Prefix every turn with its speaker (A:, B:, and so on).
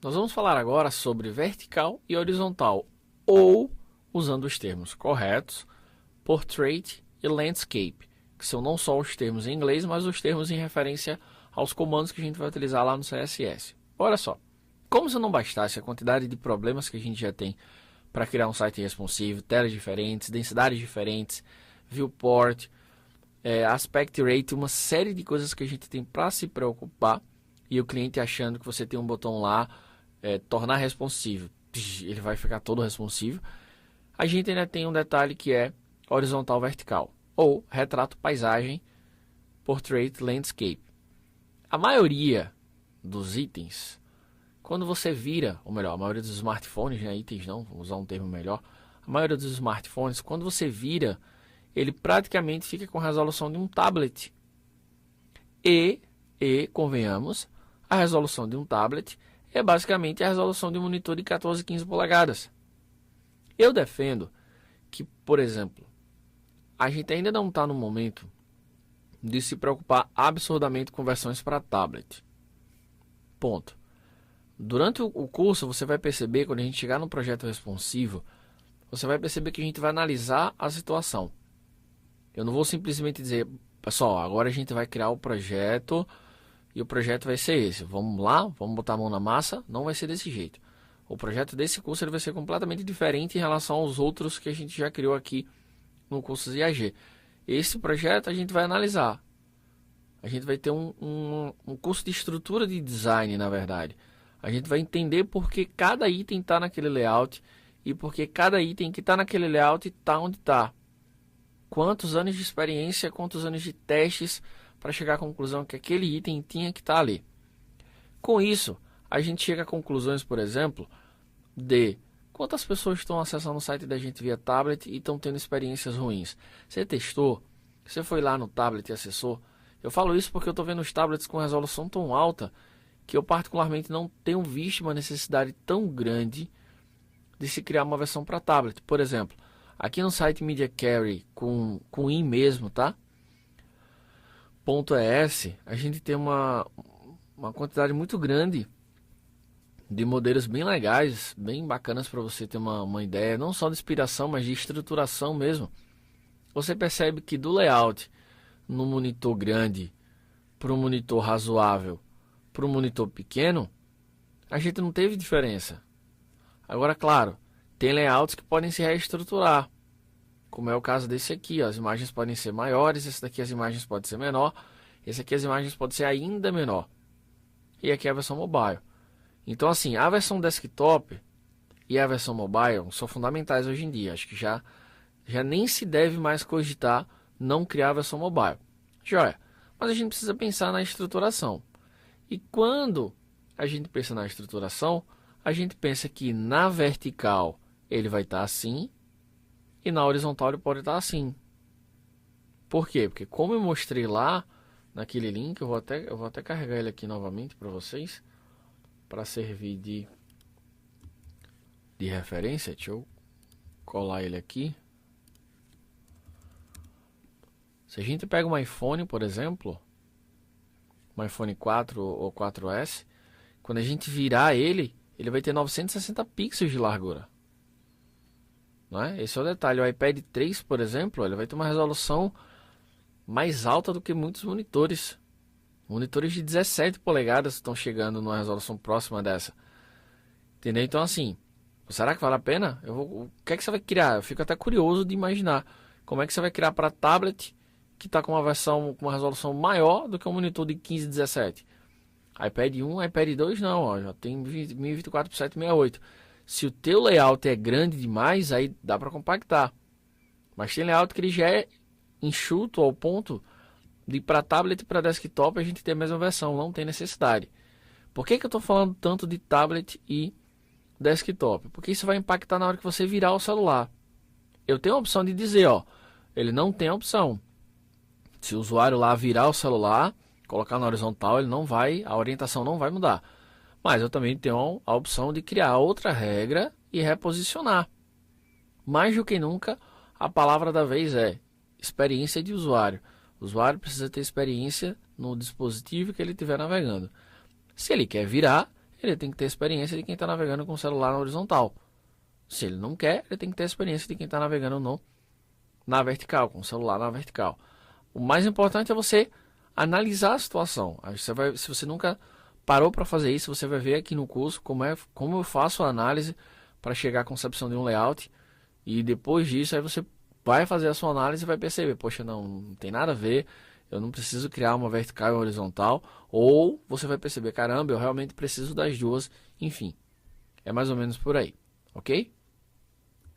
A: Nós vamos falar agora sobre vertical e horizontal, ou, usando os termos corretos, portrait e landscape, que são não só os termos em inglês, mas os termos em referência aos comandos que a gente vai utilizar lá no CSS. Olha só, como se não bastasse a quantidade de problemas que a gente já tem para criar um site responsivo, telas diferentes, densidades diferentes, viewport, aspect rate, uma série de coisas que a gente tem para se preocupar, e o cliente achando que você tem um botão lá, tornar responsivo, ele vai ficar todo responsivo. A gente ainda tem um detalhe que é horizontal vertical, ou retrato paisagem, portrait landscape. A maioria dos itens, quando você vira, ou melhor, a maioria dos smartphones, né, itens não, vou usar um termo melhor, a maioria dos smartphones, quando você vira, ele praticamente fica com a resolução de um tablet. E convenhamos, a resolução de um tablet é basicamente a resolução de um monitor de 14, 15 polegadas. Eu defendo que, por exemplo, a gente ainda não está no momento de se preocupar absurdamente com versões para tablet. Ponto. Durante o curso, você vai perceber, quando a gente chegar no projeto responsivo, você vai perceber que a gente vai analisar a situação. Eu não vou simplesmente dizer, pessoal, agora a gente vai criar o projeto e o projeto vai ser esse. Vamos lá, vamos botar a mão na massa. Não vai ser desse jeito. O projeto desse curso ele vai ser completamente diferente em relação aos outros que a gente já criou aqui no curso IAG. Esse projeto a gente vai analisar. A gente vai ter um curso de estrutura de design, na verdade. A gente vai entender por que cada item está naquele layout e por que cada item que está naquele layout está onde está. Quantos anos de experiência, quantos anos de testes para chegar à conclusão que aquele item tinha que estar ali. Com isso, a gente chega a conclusões, por exemplo, de quantas pessoas estão acessando o site da gente via tablet e estão tendo experiências ruins. Você testou? Você foi lá no tablet e acessou? Eu falo isso porque eu estou vendo os tablets com resolução tão alta que eu particularmente não tenho visto uma necessidade tão grande de se criar uma versão para tablet. Por exemplo, aqui no site Media Query com in mesmo, tá? .es, a gente tem uma quantidade muito grande de modelos bem legais, bem bacanas para você ter uma ideia, não só de inspiração, mas de estruturação mesmo. Você percebe que do layout no monitor grande para um monitor razoável para um monitor pequeno, a gente não teve diferença. Agora, claro, tem layouts que podem se reestruturar, como é o caso desse aqui, ó. As imagens podem ser maiores, esse daqui as imagens podem ser menor, esse aqui as imagens podem ser ainda menor. E aqui é a versão mobile. Então assim, a versão desktop e a versão mobile são fundamentais hoje em dia. Acho que já nem se deve mais cogitar não criar a versão mobile. Joia, mas a gente precisa pensar na estruturação. E quando a gente pensa na estruturação, a gente pensa que na vertical ele vai estar assim, e na horizontal ele pode estar assim. Por quê? Porque como eu mostrei lá naquele link, eu vou até carregar ele aqui novamente para vocês, para servir de referência. Deixa eu colar ele aqui. Se a gente pega um iPhone, por exemplo, um iPhone 4 ou 4S, quando a gente virar ele vai ter 960 pixels de largura. Não é? Esse é o detalhe. O iPad 3, por exemplo, ele vai ter uma resolução mais alta do que muitos monitores. Monitores de 17 polegadas estão chegando numa resolução próxima dessa. Entendeu? Então assim, será que vale a pena? O que é que você vai criar? Eu fico até curioso de imaginar como é que você vai criar para tablet que está com uma versão com uma resolução maior do que um monitor de 15, 17. iPad 1, iPad 2 não, ó, já tem 1024 por 768. Se o teu layout é grande demais, aí dá para compactar. Mas tem layout que ele já é enxuto ao ponto de para tablet e para desktop a gente ter a mesma versão, não tem necessidade. Por que eu estou falando tanto de tablet e desktop? Porque isso vai impactar na hora que você virar o celular. Eu tenho a opção de dizer, ó, ele não tem a opção. Se o usuário lá virar o celular, colocar na horizontal, ele não vai, a orientação não vai mudar. Mas eu também tenho a opção de criar outra regra e reposicionar. Mais do que nunca, a palavra da vez é experiência de usuário. O usuário precisa ter experiência no dispositivo que ele estiver navegando. Se ele quer virar, ele tem que ter experiência de quem está navegando com o celular na horizontal. Se ele não quer, ele tem que ter experiência de quem está navegando na vertical, com o celular na vertical. O mais importante é você analisar a situação. Se você nunca parou para fazer isso, você vai ver aqui no curso como eu faço a análise para chegar à concepção de um layout. E depois disso, aí você vai fazer a sua análise e vai perceber, poxa, não tem nada a ver, eu não preciso criar uma vertical e uma horizontal. Ou você vai perceber, caramba, eu realmente preciso das duas. Enfim, é mais ou menos por aí, ok?